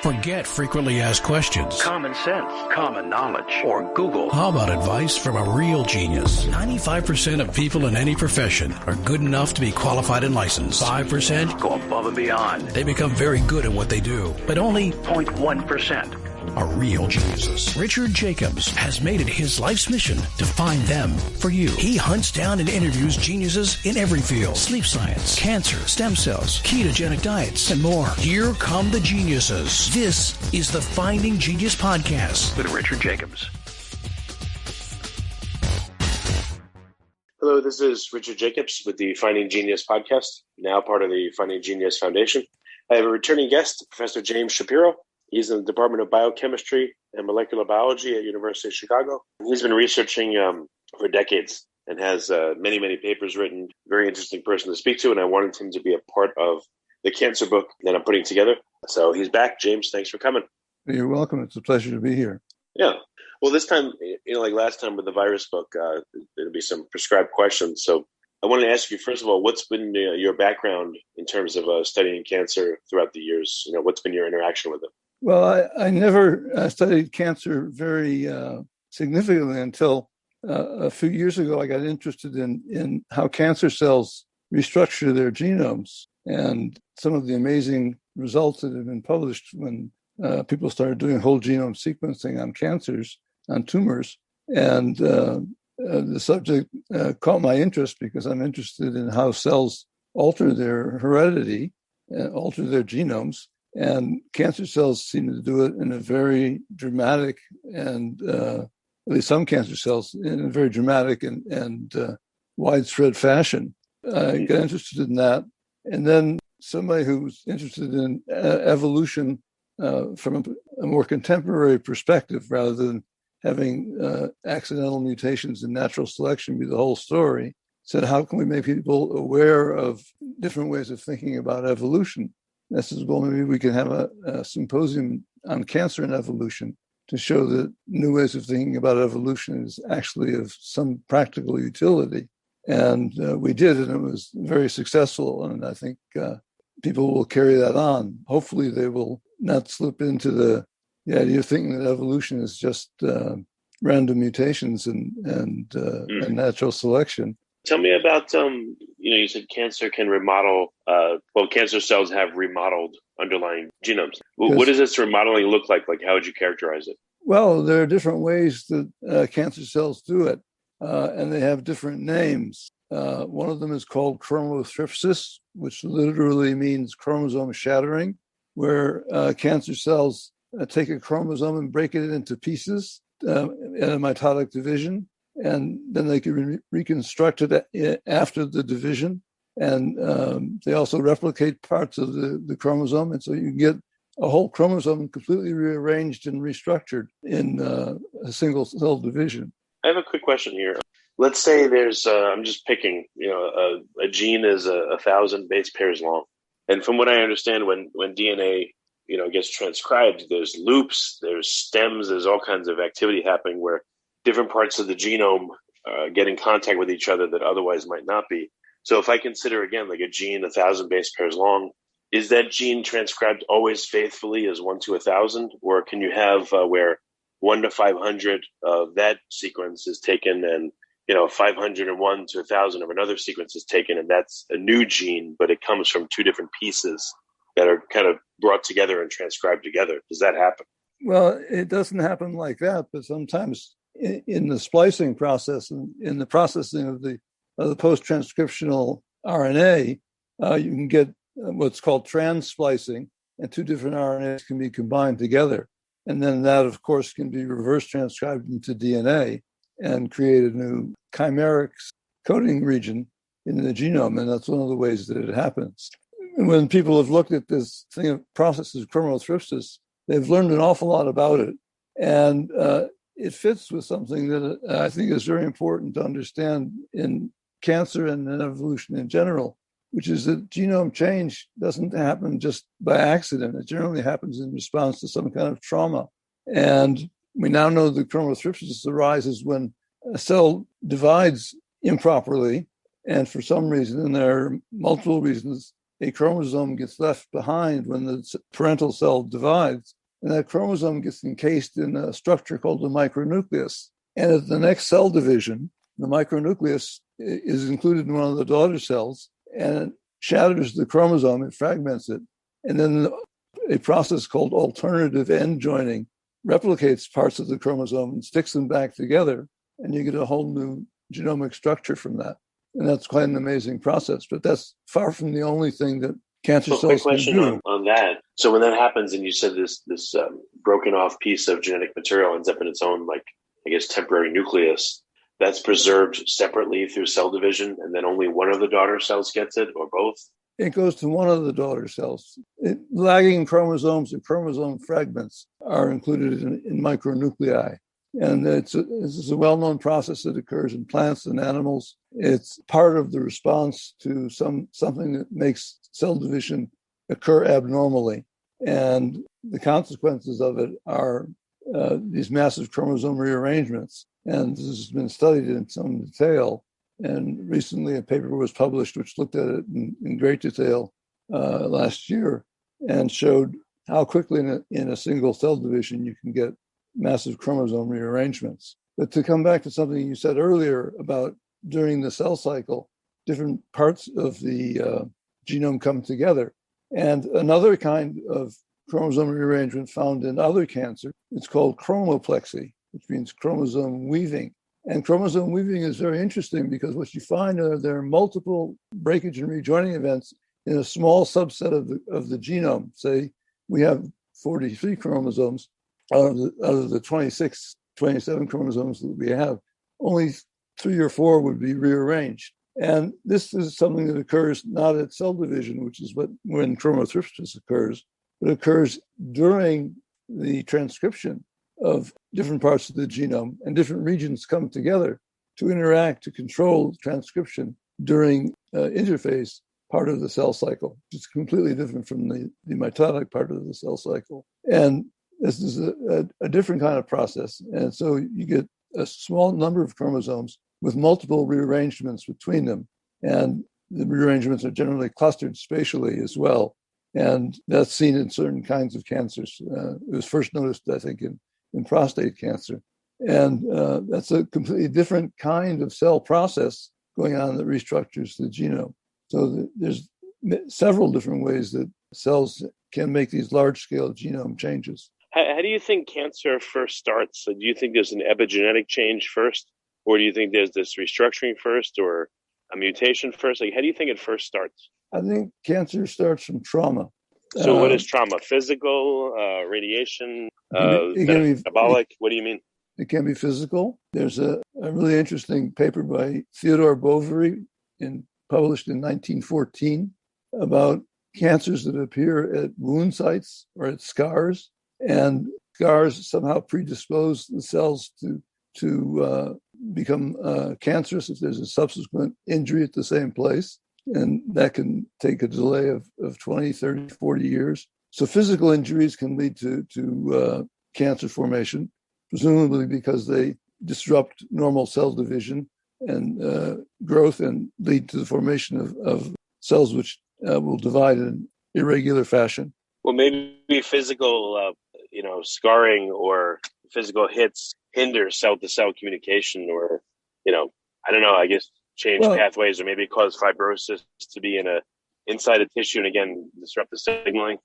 Forget frequently asked questions. Common sense, common knowledge, or Google. How about advice from a real genius? 95% of people in any profession are good enough to be qualified and licensed. 5% go above and beyond. They become very good at what they do, but only 0.1% are real geniuses. Richard Jacobs has made it his life's mission to find them for you. He hunts down and interviews geniuses in every field: sleep science, cancer, stem cells, ketogenic diets, and more. Here come the geniuses. This is the Finding Genius Podcast with Richard Jacobs. Hello, this is Richard Jacobs with the Finding Genius Podcast, now part of the Finding Genius Foundation. I have a returning guest, Professor James Shapiro. He's in the Department of Biochemistry and Molecular Biology at University of Chicago. He's been researching for decades and has many, many papers written. Very interesting person to speak to, and I wanted him to be a part of the cancer book that I'm putting together. So he's back. James, thanks for coming. You're welcome. It's a pleasure to be here. Yeah. Well, this time, like last time with the virus book, there'll be some prescribed questions. So I wanted to ask you, first of all, what's been your background in terms of studying cancer throughout the years? What's been your interaction with it? Well, I never studied cancer very significantly until a few years ago. I got interested in how cancer cells restructure their genomes and some of the amazing results that have been published when people started doing whole genome sequencing on cancers, on tumors. And the subject caught my interest because I'm interested in how cells alter their heredity, alter their genomes. And cancer cells seem to do it in a very dramatic and, at least some cancer cells, in a very dramatic and widespread fashion. I got interested in that. And then somebody who's interested in evolution from a more contemporary perspective, rather than having accidental mutations in natural selection be the whole story, said, how can we make people aware of different ways of thinking about evolution? I said, well, maybe we can have a symposium on cancer and evolution to show that new ways of thinking about evolution is actually of some practical utility. And we did, and it was very successful. And I think people will carry that on. Hopefully they will not slip into the idea of thinking that evolution is just random mutations and natural selection. Tell me about, you said cancer can remodel, cancer cells have remodeled underlying genomes. What does this remodeling look like? Like, how would you characterize it? Well, there are different ways that cancer cells do it, and they have different names. One of them is called chromothripsis, which literally means chromosome shattering, where cancer cells take a chromosome and break it into pieces in a mitotic division. And then they can reconstruct it after the division. And they also replicate parts of the chromosome. And so you can get a whole chromosome completely rearranged and restructured in a single cell division. I have a quick question here. Let's say there's, I'm just picking, a gene is 1,000 base pairs long. And from what I understand, when DNA, gets transcribed, there's loops, there's stems, there's all kinds of activity happening where different parts of the genome get in contact with each other that otherwise might not be. So if I consider, again, like a gene 1,000 base pairs long, is that gene transcribed always faithfully as 1 to 1,000? Or can you have where 1 to 500 of that sequence is taken and, 501 to 1,000 of another sequence is taken, and that's a new gene, but it comes from two different pieces that are kind of brought together and transcribed together? Does that happen? Well, it doesn't happen like that, but sometimes in the splicing process, in the processing of the post-transcriptional RNA, you can get what's called trans-splicing, and two different RNAs can be combined together. And then that, of course, can be reverse transcribed into DNA and create a new chimeric coding region in the genome. And that's one of the ways that it happens. And when people have looked at this thing of processes of chromothripsis, they've learned an awful lot about it. And it fits with something that I think is very important to understand in cancer and in evolution in general, which is that genome change doesn't happen just by accident. It generally happens in response to some kind of trauma. And we now know that chromothripsis arises when a cell divides improperly, and for some reason, and there are multiple reasons, a chromosome gets left behind when the parental cell divides. and that chromosome gets encased in a structure called the micronucleus. And at the next cell division, the micronucleus is included in one of the daughter cells, and it shatters the chromosome, it fragments it, and then a process called alternative end joining replicates parts of the chromosome and sticks them back together, and you get a whole new genomic structure from that. And that's quite an amazing process, but that's far from the only thing that cancer cells quick can question do. on that. So when that happens, and you said this broken off piece of genetic material ends up in its own, like, I guess, temporary nucleus, that's preserved separately through cell division, and then only one of the daughter cells gets it, or both? It goes to one of the daughter cells. Lagging chromosomes and chromosome fragments are included in micronuclei. And this is a well-known process that occurs in plants and animals. It's part of the response to something that makes cell division occur abnormally. And the consequences of it are these massive chromosome rearrangements. And this has been studied in some detail. And recently a paper was published which looked at it in great detail last year and showed how quickly in a single cell division you can get massive chromosome rearrangements. But to come back to something you said earlier about during the cell cycle, different parts of the genome come together. And another kind of chromosome rearrangement found in other cancer, it's called chromoplexy, which means chromosome weaving. And chromosome weaving is very interesting because what you find are there are multiple breakage and rejoining events in a small subset of the genome. Say we have 43 chromosomes out of the 26, 27 chromosomes that we have, only 3 or 4 would be rearranged. And this is something that occurs not at cell division, which is when chromothripsis occurs, but occurs during the transcription of different parts of the genome, and different regions come together to interact to control transcription during interphase part of the cell cycle, which is completely different from the mitotic part of the cell cycle. And this is a different kind of process. And so you get a small number of chromosomes with multiple rearrangements between them. And the rearrangements are generally clustered spatially as well. And that's seen in certain kinds of cancers. It was first noticed, I think, in prostate cancer. And that's a completely different kind of cell process going on that restructures the genome. So there's several different ways that cells can make these large-scale genome changes. How do you think cancer first starts? So do you think there's an epigenetic change first? Or do you think there's this restructuring first or a mutation first? Like, how do you think it first starts? I think cancer starts from trauma. So what is trauma? Physical, radiation, metabolic? What do you mean? It can be physical. There's a really interesting paper by Theodore Bovary published in 1914 about cancers that appear at wound sites or at scars. And scars somehow predispose the cells to become cancerous if there's a subsequent injury at the same place. And that can take a delay of 20, 30, 40 years. So physical injuries can lead to cancer formation, presumably because they disrupt normal cell division and growth and lead to the formation of cells which will divide in irregular fashion. Well, maybe physical, scarring or physical hits hinder cell-to-cell communication, or, I don't know, I guess change pathways, or maybe cause fibrosis to be inside a tissue and again disrupt the signaling.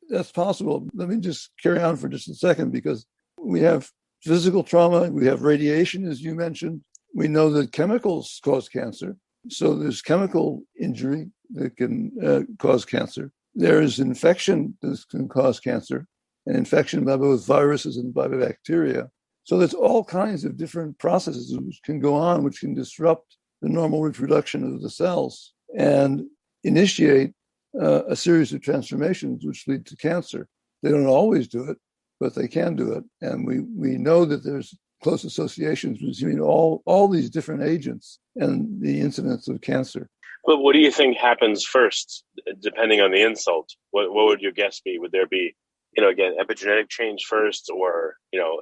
That's possible. Let me just carry on for just a second, because we have physical trauma, we have radiation, as you mentioned. We know that chemicals cause cancer. So there's chemical injury that can cause cancer. There is infection that can cause cancer, and infection by both viruses and by bacteria. So there's all kinds of different processes which can go on, which can disrupt the normal reproduction of the cells and initiate a series of transformations which lead to cancer. They don't always do it, but they can do it. And we know that there's close associations between all these different agents and the incidence of cancer. But what do you think happens first, depending on the insult? What would your guess be? Would there be, again, epigenetic change first, or,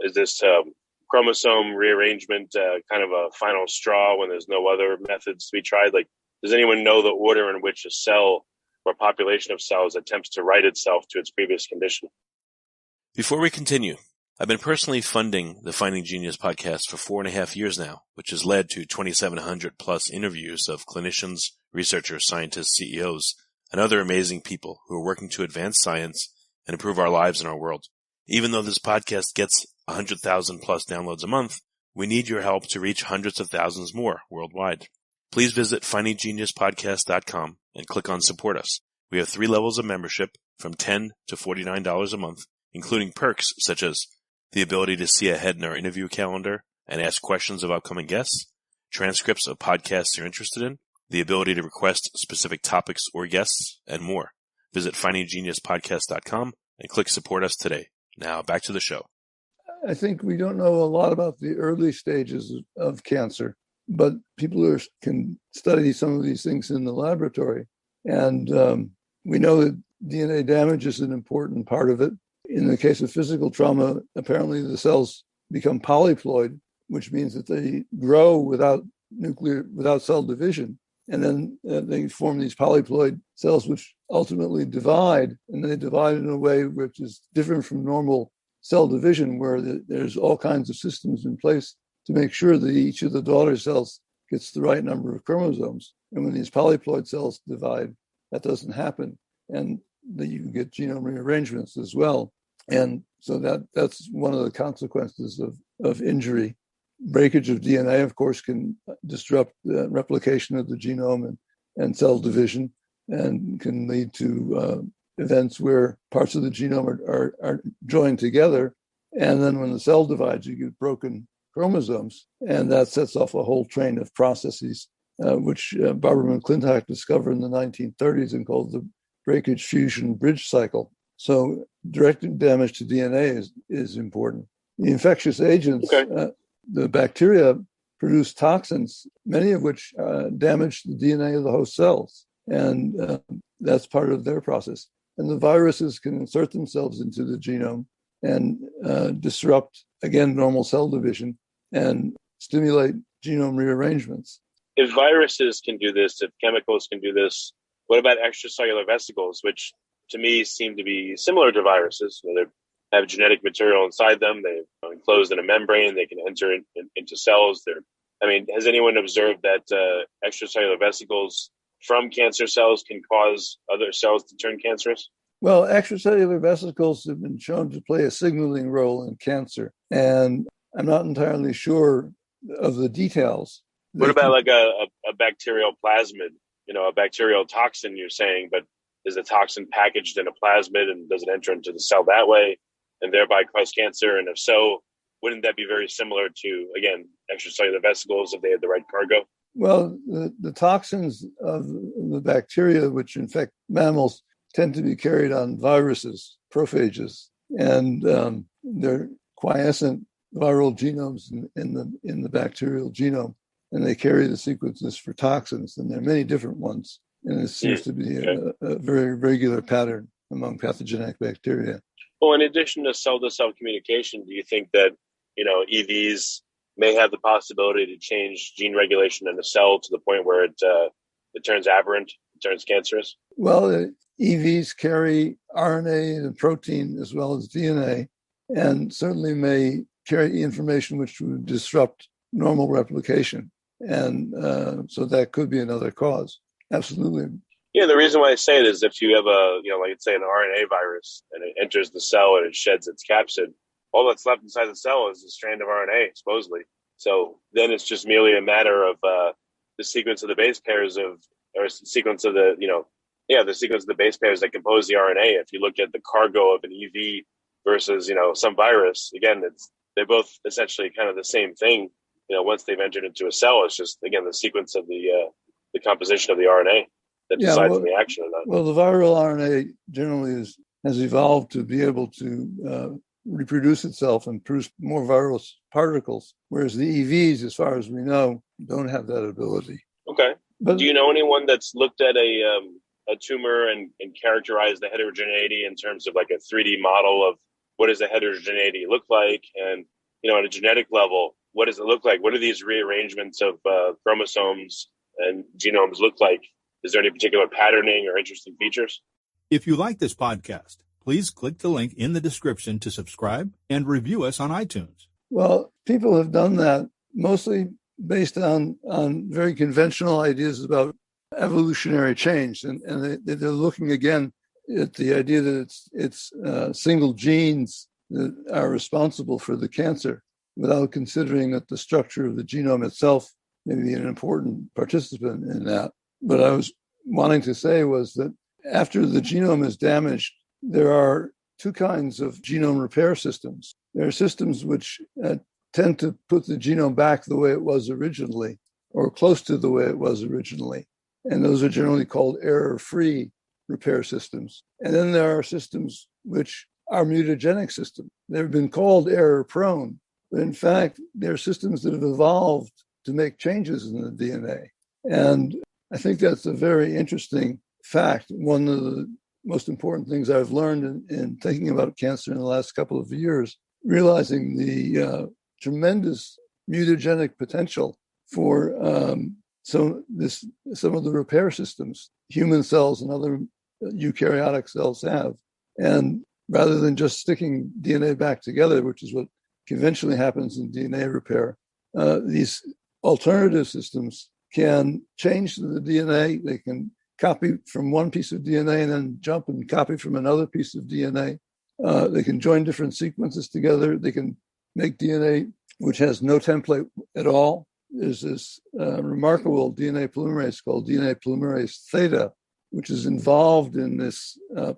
is this chromosome rearrangement kind of a final straw when there's no other methods to be tried? Like, does anyone know the order in which a cell or population of cells attempts to right itself to its previous condition? Before we continue, I've been personally funding the Finding Genius podcast for 4.5 years now, which has led to 2,700 plus interviews of clinicians, researchers, scientists, CEOs, and other amazing people who are working to advance science and improve our lives and our world. Even though this podcast gets 100,000 plus downloads a month, we need your help to reach hundreds of thousands more worldwide. Please visit findinggeniuspodcast.com and click on Support Us. We have 3 levels of membership from $10 to $49 a month, including perks such as the ability to see ahead in our interview calendar and ask questions of upcoming guests, transcripts of podcasts you're interested in, the ability to request specific topics or guests, and more. Visit findinggeniuspodcast.com and click Support Us today. Now, back to the show. I think we don't know a lot about the early stages of cancer, but people can study some of these things in the laboratory. And we know that DNA damage is an important part of it. In the case of physical trauma, apparently the cells become polyploid, which means that they grow without cell division. And then they form these polyploid cells, which ultimately divide, and they divide in a way which is different from normal cell division, where there's all kinds of systems in place to make sure that each of the daughter cells gets the right number of chromosomes. And when these polyploid cells divide, that doesn't happen. And that you can get genome rearrangements as well. And so that's one of the consequences of injury. Breakage of DNA, of course, can disrupt the replication of the genome and cell division, and can lead to events where parts of the genome are joined together. And then when the cell divides, you get broken chromosomes. And that sets off a whole train of processes, which Barbara McClintock discovered in the 1930s and called the breakage fusion bridge cycle. So direct damage to DNA is important. The infectious agents, the bacteria produce toxins, many of which damage the DNA of the host cells. And that's part of their process. And the viruses can insert themselves into the genome and disrupt, again, normal cell division and stimulate genome rearrangements. If viruses can do this, if chemicals can do this, what about extracellular vesicles, which to me seem to be similar to viruses? They have genetic material inside them. They're enclosed in a membrane. They can enter into cells. Has anyone observed that extracellular vesicles from cancer cells can cause other cells to turn cancerous? Well, extracellular vesicles have been shown to play a signaling role in cancer, and I'm not entirely sure of the details. What about like a bacterial plasmid, a bacterial toxin you're saying, but is the toxin packaged in a plasmid and does it enter into the cell that way and thereby cause cancer? And if so, wouldn't that be very similar to, again, extracellular vesicles if they had the right cargo? Well, the toxins of the bacteria which infect mammals tend to be carried on viruses, prophages, and they're quiescent viral genomes in the bacterial genome, and they carry the sequences for toxins, and there are many different ones, and it seems to be a very regular pattern among pathogenic bacteria. Well, in addition to cell-to-cell communication, do you think that EVs may have the possibility to change gene regulation in a cell to the point where it turns aberrant, it turns cancerous? Well, EVs carry RNA and protein as well as DNA, and certainly may carry information which would disrupt normal replication. And so that could be another cause. Absolutely. Yeah, the reason why I say it is if you have like say an RNA virus and it enters the cell and it sheds its capsid, all that's left inside the cell is a strand of RNA, supposedly. So then it's just merely a matter of the sequence of the base pairs the sequence of the base pairs that compose the RNA. If you look at the cargo of an EV versus, some virus, again, they're both essentially kind of the same thing. Once they've entered into a cell, it's just, again, the sequence of the composition of the RNA that decides the reaction or not. Well, the viral RNA generally has evolved to be able to reproduce itself and produce more viral particles, whereas the EVs, as far as we know, don't have that ability. Okay. But do you know anyone that's looked at a tumor and characterized the heterogeneity in terms of like a 3D model of what does the heterogeneity look like? And, at a genetic level, what does it look like? What do these rearrangements of chromosomes and genomes look like? Is there any particular patterning or interesting features? If you like this podcast, Please click the link in the description to subscribe and review us on iTunes. Well, people have done that mostly based on very conventional ideas about evolutionary change. And they're looking again at the idea that it's single genes that are responsible for the cancer, without considering that the structure of the genome itself may be an important participant in that. What I was wanting to say was that after the genome is damaged, there are two kinds of genome repair systems. There are systems which tend to put the genome back the way it was originally, or close to the way it was originally. And those are generally called error-free repair systems. And then there are systems which are mutagenic systems. They've been called error-prone, but in fact, they're systems that have evolved to make changes in the DNA. And I think that's a very interesting fact. One of the most important things I've learned in thinking about cancer in the last couple of years, realizing the tremendous mutagenic potential for some of the repair systems human cells and other eukaryotic cells have. And rather than just sticking DNA back together, which is what conventionally happens in DNA repair, these alternative systems can change the DNA. They can copy from one piece of DNA and then jump and copy from another piece of DNA. They can join different sequences together. They can make DNA which has no template at all. There's this remarkable DNA polymerase called DNA polymerase theta, which is involved in this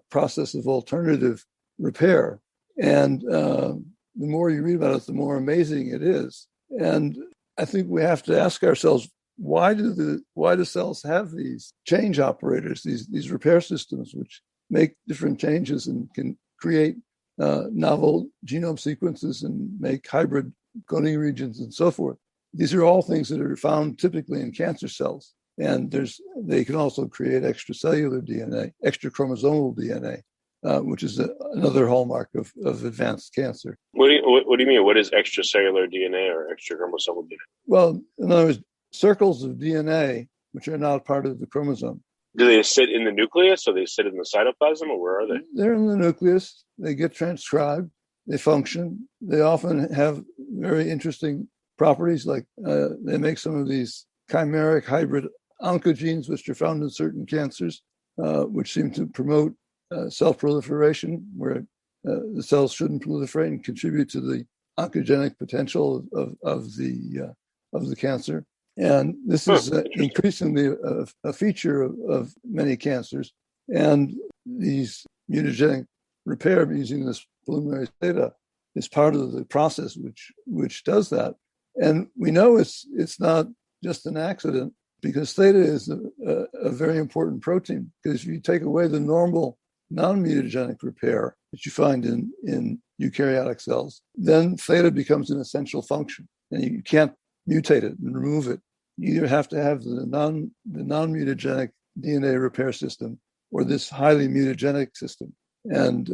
process of alternative repair. And the more you read about it, the more amazing it is. And I think we have to ask ourselves, why do cells have these change operators, these repair systems, which make different changes and can create novel genome sequences and make hybrid coding regions and so forth? These are all things that are found typically in cancer cells. And they can also create extracellular DNA, extrachromosomal DNA, which is another hallmark of advanced cancer. What do you mean? What is extracellular DNA or extrachromosomal DNA? Well, in other words, circles of DNA, which are not part of the chromosome. Do they sit in the nucleus, or they sit in the cytoplasm, or where are they? They're in the nucleus. They get transcribed. They function. They often have very interesting properties, like they make some of these chimeric hybrid oncogenes, which are found in certain cancers, which seem to promote self-proliferation, where the cells shouldn't proliferate and contribute to the oncogenic potential of the cancer. And this is increasingly a feature of many cancers. And these mutagenic repair using this polymerase theta is part of the process which does that. And we know it's not just an accident, because theta is a very important protein. Because if you take away the normal non-mutagenic repair that you find in eukaryotic cells, then theta becomes an essential function, and you can't mutate it and remove it. You either have to have the non-mutagenic DNA repair system or this highly mutagenic system. And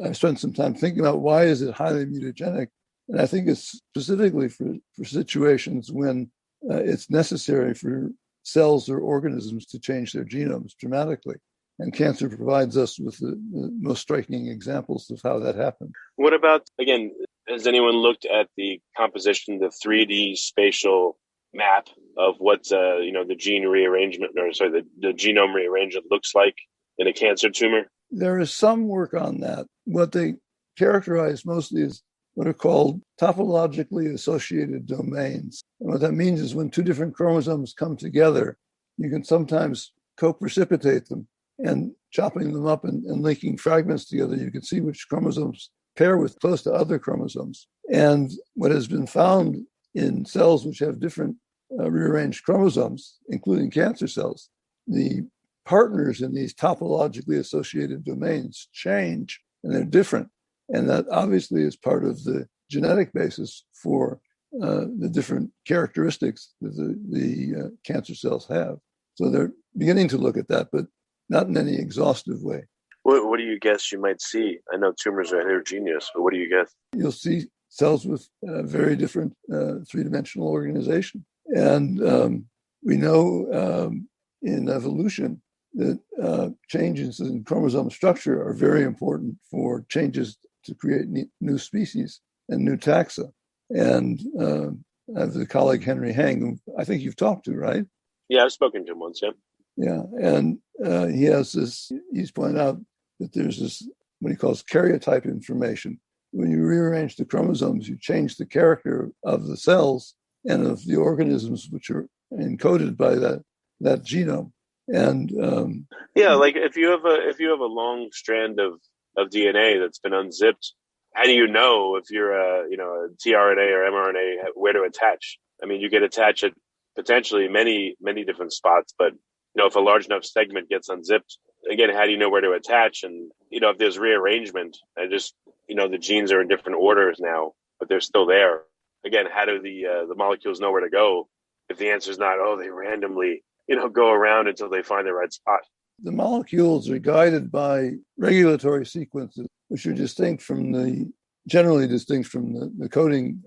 I spent some time thinking about, why is it highly mutagenic? And I think it's specifically for situations when it's necessary for cells or organisms to change their genomes dramatically. And cancer provides us with the most striking examples of how that happened. What about, again, has anyone looked at the composition, the 3D spatial map of what the gene rearrangement, the genome rearrangement looks like in a cancer tumor? There is some work on that. What they characterize mostly is what are called topologically associated domains. And what that means is when two different chromosomes come together, you can sometimes co-precipitate them, and chopping them up and linking fragments together, you can see which chromosomes pair with close to other chromosomes. And what has been found in cells which have different rearranged chromosomes, including cancer cells, the partners in these topologically associated domains change, and they're different. And that obviously is part of the genetic basis for the different characteristics that the cancer cells have. So they're beginning to look at that, but not in any exhaustive way. What do you guess you might see? I know tumors are heterogeneous, but what do you guess? You'll see cells with very different three-dimensional organization. And we know in evolution that changes in chromosome structure are very important for changes to create new species and new taxa. And I have the colleague Henry Hang, who I think you've talked to, right? Yeah, I've spoken to him once, yeah. Yeah, and he has this, he's pointed out that there's this, what he calls karyotype information. When you rearrange the chromosomes, you change the character of the cells and of the organisms which are encoded by that genome. And like if you have a long strand of DNA that's been unzipped, how do you know if you're a tRNA or mRNA where to attach? I mean, you can attach it potentially many different spots, but if a large enough segment gets unzipped, again, how do you know where to attach? And if there's rearrangement, and just the genes are in different orders now, but they're still there. Again, how do the molecules know where to go? If the answer is not, they randomly go around until they find the right spot. The molecules are guided by regulatory sequences, which are generally distinct from the coding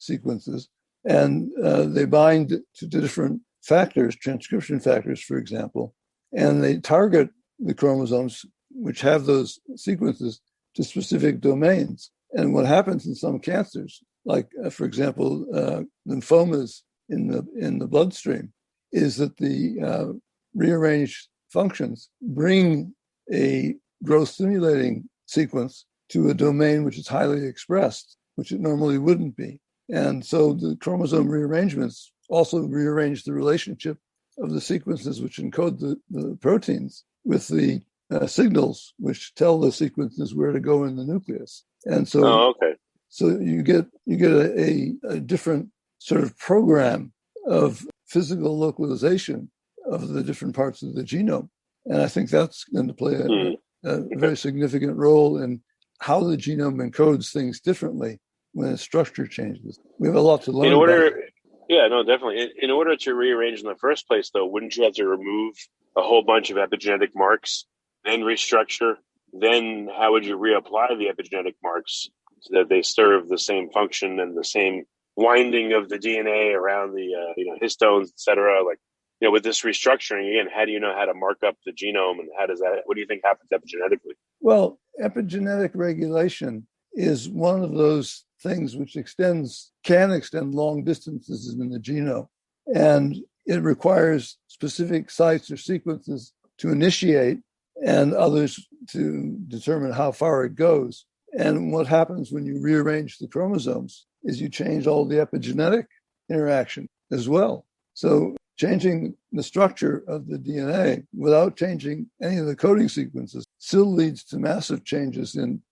sequences. And they bind to different factors, transcription factors, for example, and they target the chromosomes, which have those sequences, to specific domains. And what happens in some cancers, like, for example, lymphomas in the bloodstream, is that the rearranged functions bring a growth-stimulating sequence to a domain which is highly expressed, which it normally wouldn't be. And so the chromosome rearrangements also rearrange the relationship of the sequences which encode the proteins with the signals which tell the sequences where to go in the nucleus. And so, so you get a different sort of program of physical localization of the different parts of the genome. And I think that's going to play a very significant role in how the genome encodes things differently when its structure changes. We have a lot to learn about. Yeah, no, definitely. In order to rearrange in the first place, though, wouldn't you have to remove a whole bunch of epigenetic marks, then restructure? Then how would you reapply the epigenetic marks so that they serve the same function and the same winding of the DNA around the histones, et cetera? Like, with this restructuring, again, how do you know how to mark up the genome, and what do you think happens epigenetically? Well, epigenetic regulation is one of those things which can extend long distances in the genome. And it requires specific sites or sequences to initiate and others to determine how far it goes. And what happens when you rearrange the chromosomes is you change all the epigenetic interaction as well. So changing the structure of the DNA without changing any of the coding sequences still leads to massive changes in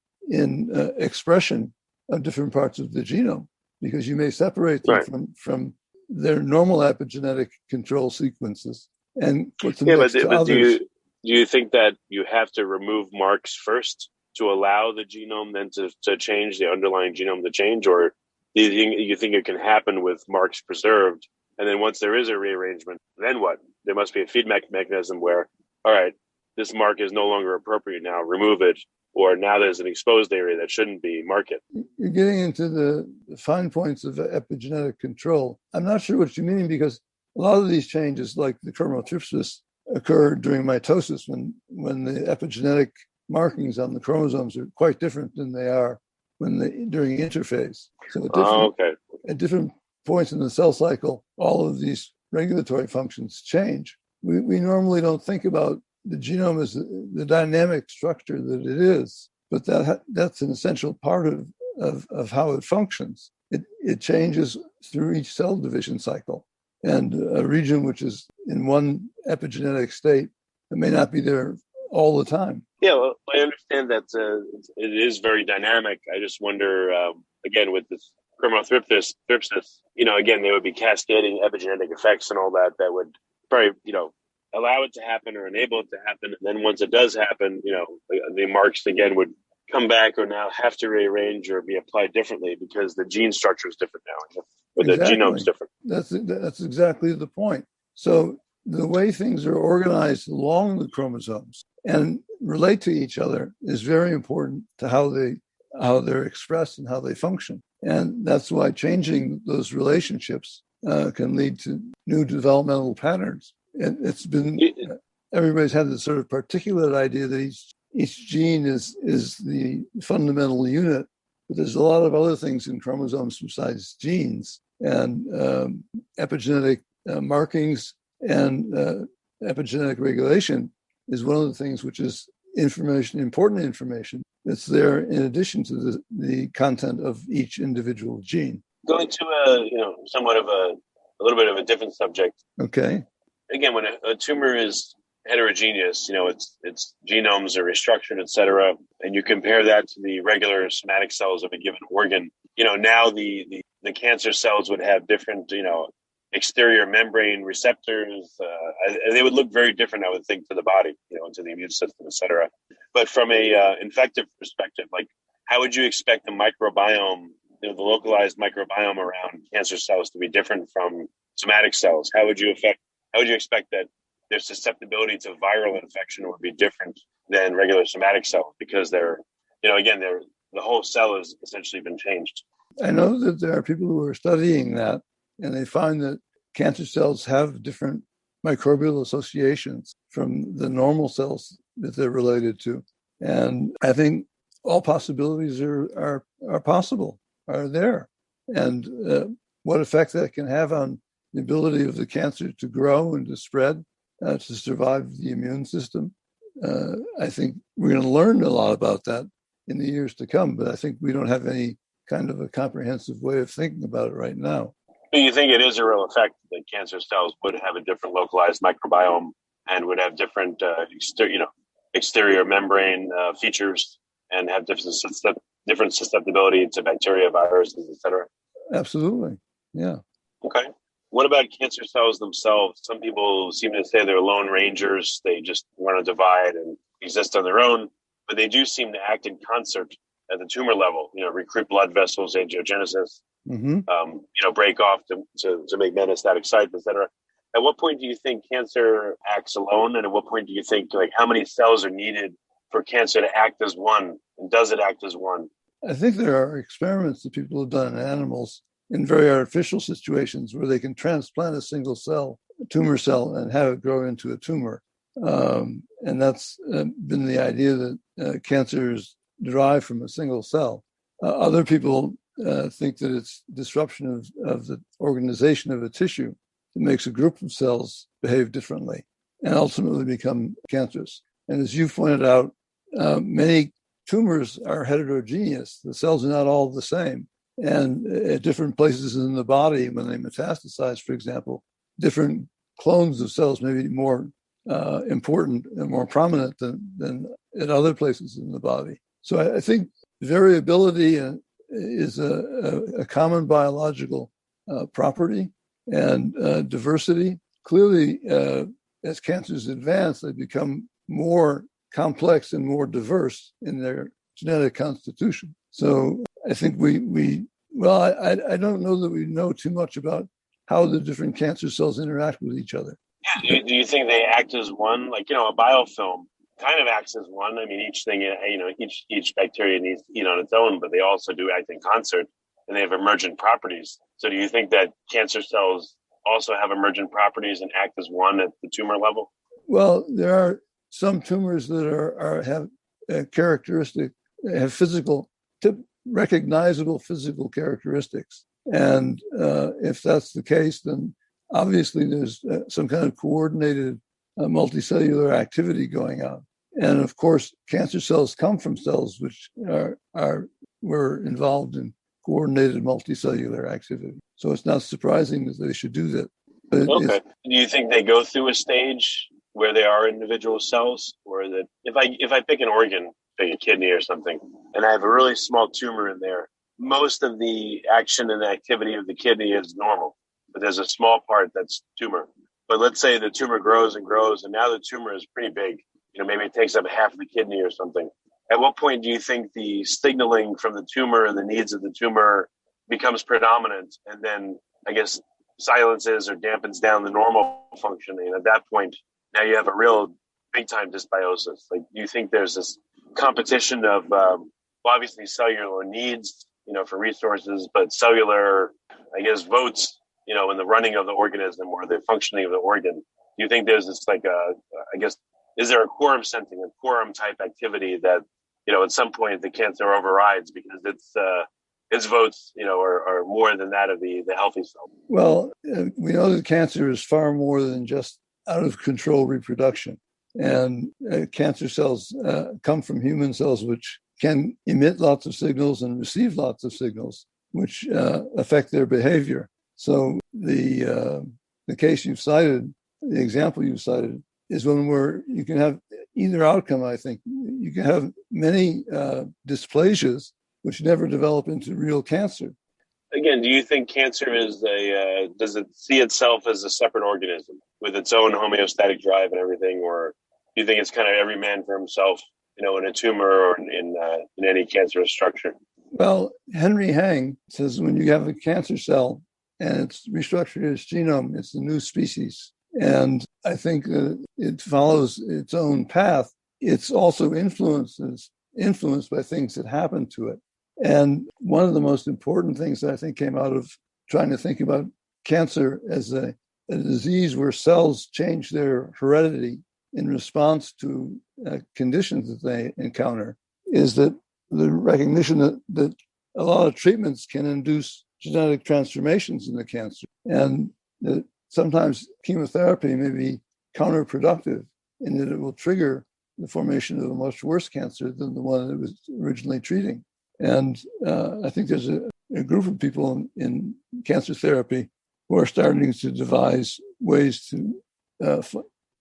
expression of different parts of the genome, because you may separate them from their normal epigenetic control sequences and put them next to others. Do you think that you have to remove marks first to allow the genome then to change, the underlying genome to change, or do you think it can happen with marks preserved? And then once there is a rearrangement, then what? There must be a feedback mechanism where, all right, this mark is no longer appropriate now, remove it. Or now there's an exposed area that shouldn't be, mark it. You're getting into the fine points of epigenetic control. I'm not sure what you mean, because a lot of these changes, like the chromotypsis, occur during mitosis when the epigenetic markings on the chromosomes are quite different than they are during interphase. So at different points in the cell cycle, all of these regulatory functions change. We normally don't think about the genome as the dynamic structure that it is, but that's an essential part of how it functions. It changes through each cell division cycle, and a region which is in one epigenetic state, it may not be there all the time. Yeah, well, I understand that it is very dynamic. I just wonder, again, with this chromotrypsis, again, there would be cascading epigenetic effects and all that would probably, allow it to happen or enable it to happen. And then once it does happen, the marks again would come back or now have to rearrange or be applied differently because the gene structure is different now, or the genome is different. That's exactly the point. So the way things are organized along the chromosomes and relate to each other is very important to how they're expressed and how they function. And that's why changing those relationships can lead to new developmental patterns. And it's been everybody's had this sort of particulate idea that each gene is the fundamental unit, but there's a lot of other things in chromosomes besides genes, and epigenetic markings and epigenetic regulation is one of the things which is important information that's there in addition to the content of each individual gene. Going to somewhat of a little bit of a different subject. Okay. Again, when a tumor is heterogeneous, its genomes are restructured, et cetera, and you compare that to the regular somatic cells of a given organ, now the cancer cells would have different, exterior membrane receptors. They would look very different, I would think, to the body, to the immune system, et cetera. But from a infective perspective, like how would you expect the microbiome, the localized microbiome around cancer cells to be different from somatic cells? How would you expect that their susceptibility to viral infection would be different than regular somatic cells because the whole cell has essentially been changed? I know that there are people who are studying that, and they find that cancer cells have different microbial associations from the normal cells that they're related to. And I think all possibilities are possible, are there. And what effect that can have on the ability of the cancer to grow and to spread, to survive the immune system. I think we're going to learn a lot about that in the years to come, but I think we don't have any kind of a comprehensive way of thinking about it right now. Do you think it is a real effect that cancer cells would have a different localized microbiome and would have different exterior membrane features and have different susceptibility to bacteria, viruses, et cetera? Absolutely. Yeah. Okay. What about cancer cells themselves? Some people seem to say they're lone rangers. They just want to divide and exist on their own, but they do seem to act in concert at the tumor level, recruit blood vessels, angiogenesis, break off to make metastatic sites, et cetera. At what point do you think cancer acts alone? And at what point do you think, how many cells are needed for cancer to act as one? And does it act as one? I think there are experiments that people have done in animals in very artificial situations where they can transplant a single cell, a tumor cell, and have it grow into a tumor. And that's been the idea that cancer is derived from a single cell. Other people think that it's disruption of the organization of a tissue that makes a group of cells behave differently and ultimately become cancerous. And as you pointed out, many tumors are heterogeneous. The cells are not all the same. And at different places in the body, when they metastasize, for example, different clones of cells may be more important and more prominent than at other places in the body. So I think variability is a common biological property, and diversity. Clearly, as cancers advance, they become more complex and more diverse in their genetic constitution. So I think I don't know that we know too much about how the different cancer cells interact with each other. Yeah. Do you think they act as one? Like, a biofilm kind of acts as one. I mean, each thing, each bacteria needs to eat on its own, but they also do act in concert and they have emergent properties. So do you think that cancer cells also have emergent properties and act as one at the tumor level? Well, there are some tumors that have recognizable physical characteristics. And if that's the case, then obviously there's some kind of coordinated multicellular activity going on. And of course, cancer cells come from cells which were involved in coordinated multicellular activity. So it's not surprising that they should do that. But okay. Do you think they go through a stage where they are individual cells, or that if I pick an organ, pick a kidney or something, and I have a really small tumor in there, most of the action and activity of the kidney is normal, but there's a small part that's tumor. But let's say the tumor grows and grows, and now the tumor is pretty big. Maybe it takes up half the kidney or something. At what point do you think the signaling from the tumor and the needs of the tumor becomes predominant, and then, I guess, silences or dampens down the normal functioning? At that point, now you have a real big-time dysbiosis. Like, do you think there's this competition of, obviously cellular needs, for resources, but cellular, I guess, votes, in the running of the organism or the functioning of the organ? Do Do you think there's this I guess, is there a quorum sensing, a quorum type activity that, at some point the cancer overrides because its votes, are more than that of the healthy cell? Well, we know that cancer is far more than just out of control reproduction. And cancer cells come from human cells, which can emit lots of signals and receive lots of signals, which affect their behavior. So the case you've cited, the example you've cited, is one where you can have either outcome, I think. You can have many dysplasias which never develop into real cancer. Again, do you think cancer is does it see itself as a separate organism with its own homeostatic drive and everything, or do you think it's kind of every man for himself, in a tumor or in any cancerous structure? Well, Henry Hang says when you have a cancer cell and it's restructured its genome, it's a new species. And I think it follows its own path. It's also influenced by things that happen to it. And one of the most important things that I think came out of trying to think about cancer as a disease where cells change their heredity in response to conditions that they encounter is that the recognition that a lot of treatments can induce genetic transformations in the cancer. And that sometimes chemotherapy may be counterproductive in that it will trigger the formation of a much worse cancer than the one that it was originally treating. And I think there's a group of people in cancer therapy who are starting to devise ways to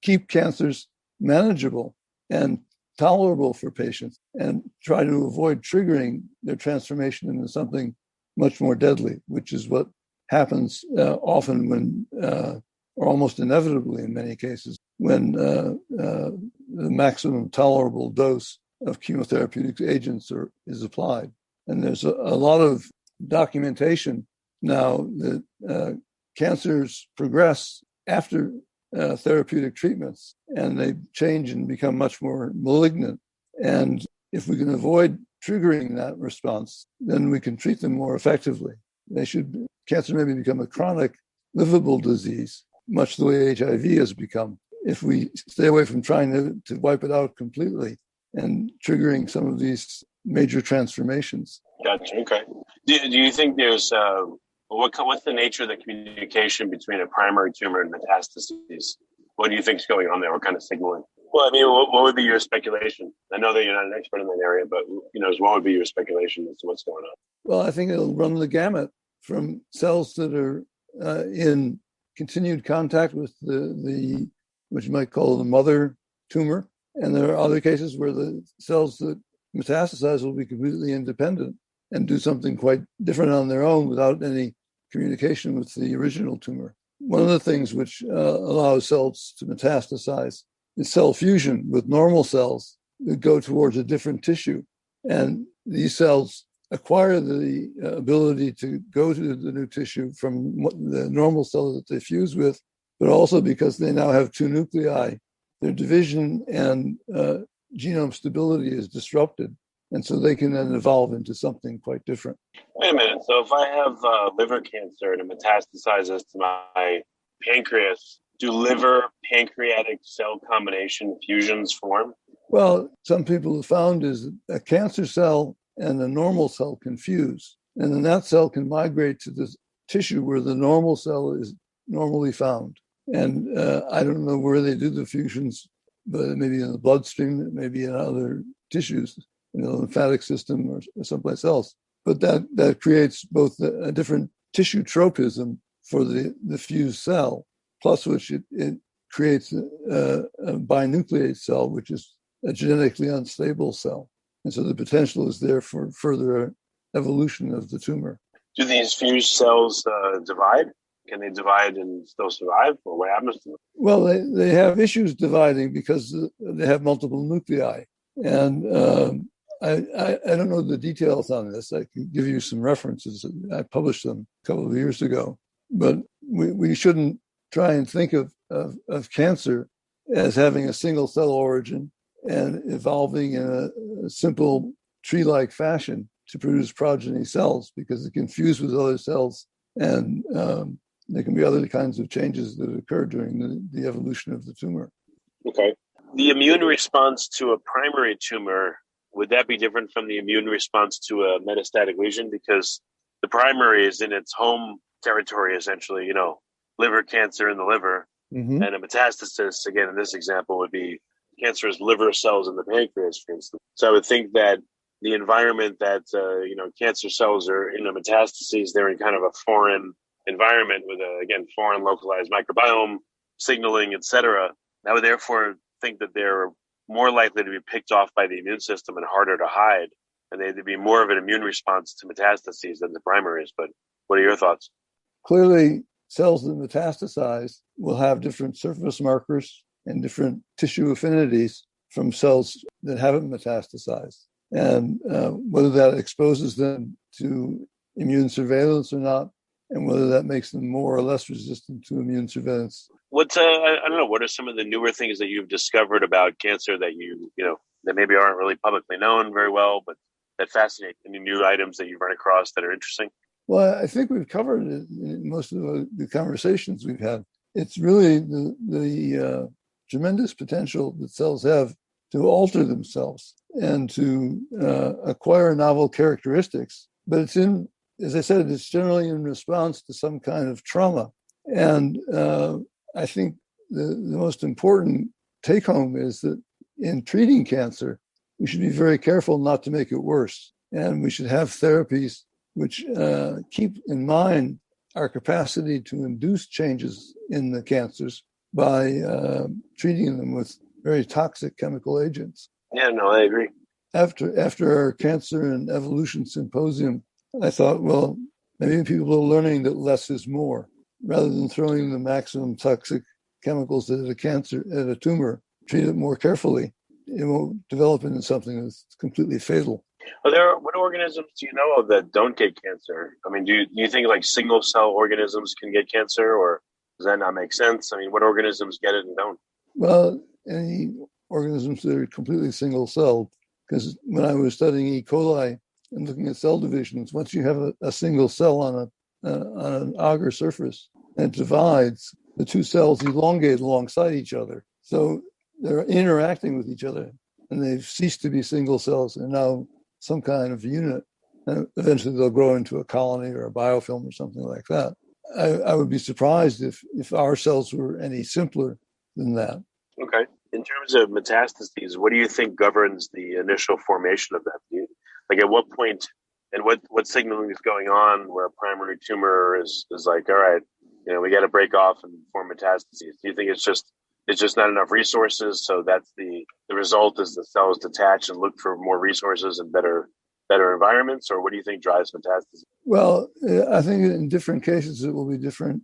keep cancers manageable and tolerable for patients and try to avoid triggering their transformation into something much more deadly, which is what happens often when, or almost inevitably in many cases, when the maximum tolerable dose of chemotherapeutic agents is applied. And there's a lot of documentation now that cancers progress after therapeutic treatments, and they change and become much more malignant. And if we can avoid triggering that response, then we can treat them more effectively. Cancer maybe become a chronic, livable disease, much the way HIV has become, if we stay away from trying to wipe it out completely and triggering some of these major transformations. Gotcha. Okay. Do you think there's what's the nature of the communication between a primary tumor and metastases? What do you think is going on there? What kind of signaling? Well, I mean, what would be your speculation? I know that you're not an expert in that area, but what would be your speculation as to what's going on? Well, I think it'll run the gamut from cells that are in continued contact with the which you might call the mother tumor, and there are other cases where the cells that metastasize will be completely independent and do something quite different on their own without any communication with the original tumor. One of the things which allows cells to metastasize is cell fusion with normal cells that go towards a different tissue. And these cells acquire the ability to go to the new tissue from the normal cell that they fuse with, but also because they now have two nuclei, their division and genome stability is disrupted. And so they can then evolve into something quite different. Wait a minute. So if I have liver cancer and it metastasizes to my pancreas, do liver pancreatic cell combination fusions form? Well, some people have found is a cancer cell and a normal cell can fuse. And then that cell can migrate to the tissue where the normal cell is normally found. And I don't know where they do the fusions, but maybe in the bloodstream, maybe in other tissues, in the lymphatic system or someplace else. But that creates both a different tissue tropism for the fused cell, plus which it creates a binucleate cell, which is a genetically unstable cell. And so the potential is there for further evolution of the tumor. Do these fused cells divide? Can they divide and still survive? Or what happens to them? Well, they have issues dividing because they have multiple nuclei. And I don't know the details on this. I can give you some references. I published them a couple of years ago. But we shouldn't try and think of cancer as having a single cell origin and evolving in a simple tree-like fashion to produce progeny cells, because it can fuse with other cells and There can be other kinds of changes that occur during the evolution of the tumor. Okay. The immune response to a primary tumor, would that be different from the immune response to a metastatic lesion? Because the primary is in its home territory, essentially, liver cancer in the liver. Mm-hmm. And a metastasis, again, in this example, would be cancerous liver cells in the pancreas, for instance. So I would think that the environment that, cancer cells are in the metastases, they're in kind of a foreign environment with foreign localized microbiome, signaling, etc. I would therefore think that they're more likely to be picked off by the immune system and harder to hide. And they'd be more of an immune response to metastases than the primaries. But what are your thoughts? Clearly, cells that metastasize will have different surface markers and different tissue affinities from cells that haven't metastasized. And whether that exposes them to immune surveillance or not, and whether that makes them more or less resistant to immune surveillance. What are some of the newer things that you've discovered about cancer that that maybe aren't really publicly known very well, but that fascinate? Any new items that you've run across that are interesting? Well, I think we've covered it in most of the conversations we've had. It's really the tremendous potential that cells have to alter themselves and to acquire novel characteristics. But as I said, it's generally in response to some kind of trauma. And I think the most important take home is that in treating cancer, we should be very careful not to make it worse. And we should have therapies which keep in mind our capacity to induce changes in the cancers by treating them with very toxic chemical agents. Yeah, no, I agree. After our Cancer and Evolution Symposium, I thought, well, maybe people are learning that less is more. Rather than throwing the maximum toxic chemicals at a tumor, treat it more carefully. It won't develop into something that's completely fatal. What organisms do you know of that don't get cancer? I mean, do you think like single cell organisms can get cancer, or does that not make sense? I mean, what organisms get it and don't? Well, any organisms that are completely single celled, because when I was studying E. coli and looking at cell divisions, once you have a single cell on an agar surface and it divides, the two cells elongate alongside each other. So they're interacting with each other, and they've ceased to be single cells and now some kind of unit. And eventually they'll grow into a colony or a biofilm or something like that. I would be surprised if our cells were any simpler than that. Okay. In terms of metastases, what do you think governs the initial formation of that? Like at what point and what signaling is going on where a primary tumor is like, all right, we got to break off and form metastases? Do you think it's just not enough resources, so that's the result is the cells detach and look for more resources and better environments, or what do you think drives metastasis? Well, I think in different cases it will be different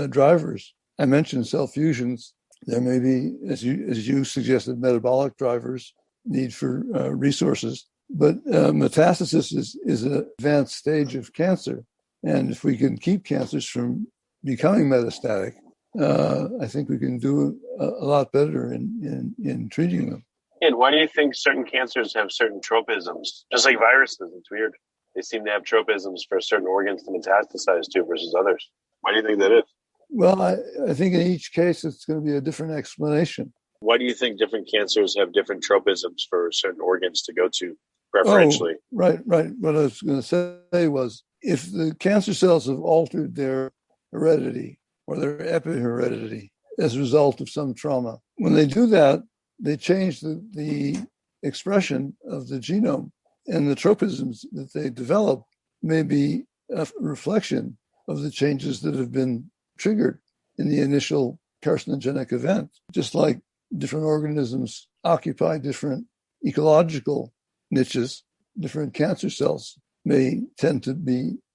drivers. I mentioned cell fusions. There may be, as you suggested, metabolic drivers, need for resources. But metastasis is an advanced stage of cancer. And if we can keep cancers from becoming metastatic, I think we can do a lot better in treating them. And why do you think certain cancers have certain tropisms? Just like viruses, it's weird. They seem to have tropisms for certain organs to metastasize to versus others. Why do you think that is? Well, I think in each case it's going to be a different explanation. Why do you think different cancers have different tropisms for certain organs to go to preferentially? Oh, right. What I was going to say was, if the cancer cells have altered their heredity or their epiheredity as a result of some trauma, when they do that, they change the expression of the genome, and the tropisms that they develop may be a reflection of the changes that have been triggered in the initial carcinogenic event. Just like different organisms occupy different ecological niches, different cancer cells may tend to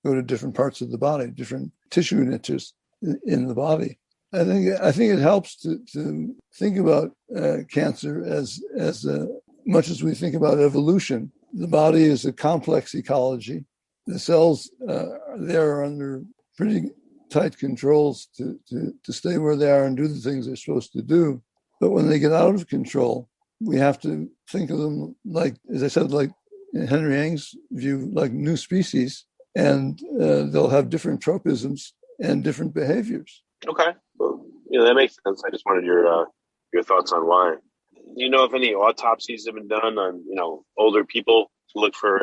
go to different parts of the body, different tissue niches in the body. I think it helps to think about cancer as much as we think about evolution. The body is a complex ecology. The cells there are under pretty tight controls to stay where they are and do the things they're supposed to do. But when they get out of control, we have to think of them like, as I said, like in Henry Ng's view, like new species, and they'll have different tropisms and different behaviors. Okay. Well, that makes sense. I just wanted your thoughts on why. Do you know if any autopsies have been done on, older people to look for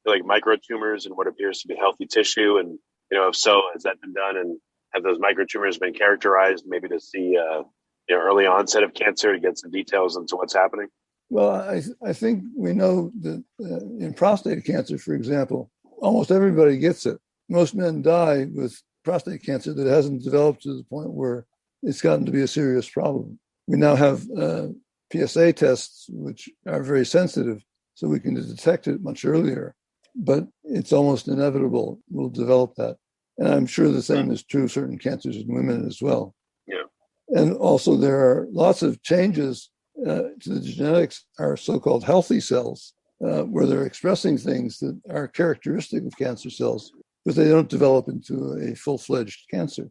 like microtumors and what appears to be healthy tissue? And, if so, has that been done? And have those microtumors been characterized maybe to see early onset of cancer to get some details into what's happening? Well, I think we know that in prostate cancer, for example, almost everybody gets it. Most men die with prostate cancer that hasn't developed to the point where it's gotten to be a serious problem. We now have PSA tests, which are very sensitive, so we can detect it much earlier. But it's almost inevitable we'll develop that. And I'm sure the same is true of certain cancers in women as well. Yeah. And also there are lots of changes to the genetics, are so-called healthy cells, where they're expressing things that are characteristic of cancer cells, but they don't develop into a full-fledged cancer.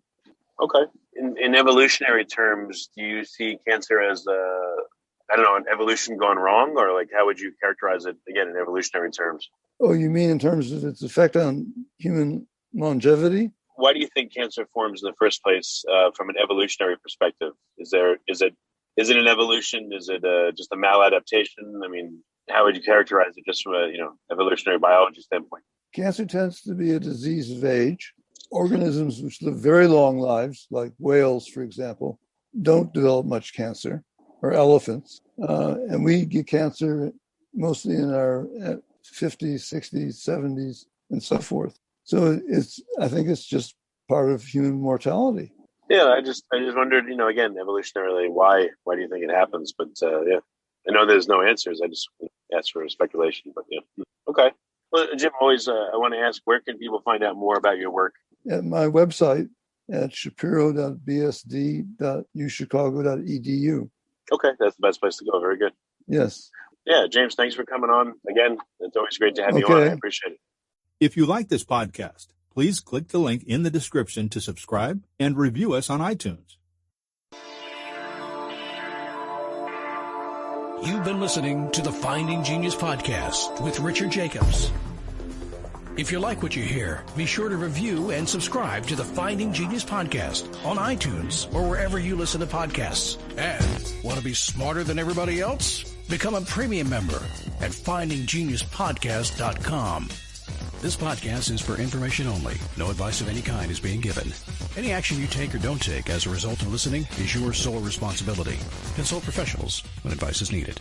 Okay. In evolutionary terms, do you see cancer as an evolution gone wrong, or like how would you characterize it again in evolutionary terms? Oh, you mean in terms of its effect on human longevity? Why do you think cancer forms in the first place from an evolutionary perspective? Is it an evolution? Is it just a maladaptation? I mean, how would you characterize it just from a evolutionary biology standpoint? Cancer tends to be a disease of age. Organisms which live very long lives, like whales, for example, don't develop much cancer, or elephants. And we get cancer mostly in our 50s, 60s, 70s, and so forth. So I think it's just part of human mortality. Yeah, I just wondered, again, evolutionarily, why do you think it happens? But I know there's no answers. I just asked for a speculation. But okay. Well, Jim, always I want to ask, where can people find out more about your work? At my website at shapiro.bsd.uchicago.edu. Okay, that's the best place to go. Very good. Yes. Yeah, James, thanks for coming on again. It's always great to have you on. I appreciate it. If you like this podcast, please click the link in the description to subscribe and review us on iTunes. You've been listening to the Finding Genius podcast with Richard Jacobs. If you like what you hear, be sure to review and subscribe to the Finding Genius podcast on iTunes or wherever you listen to podcasts. And want to be smarter than everybody else? Become a premium member at findinggeniuspodcast.com. This podcast is for information only. No advice of any kind is being given. Any action you take or don't take as a result of listening is your sole responsibility. Consult professionals when advice is needed.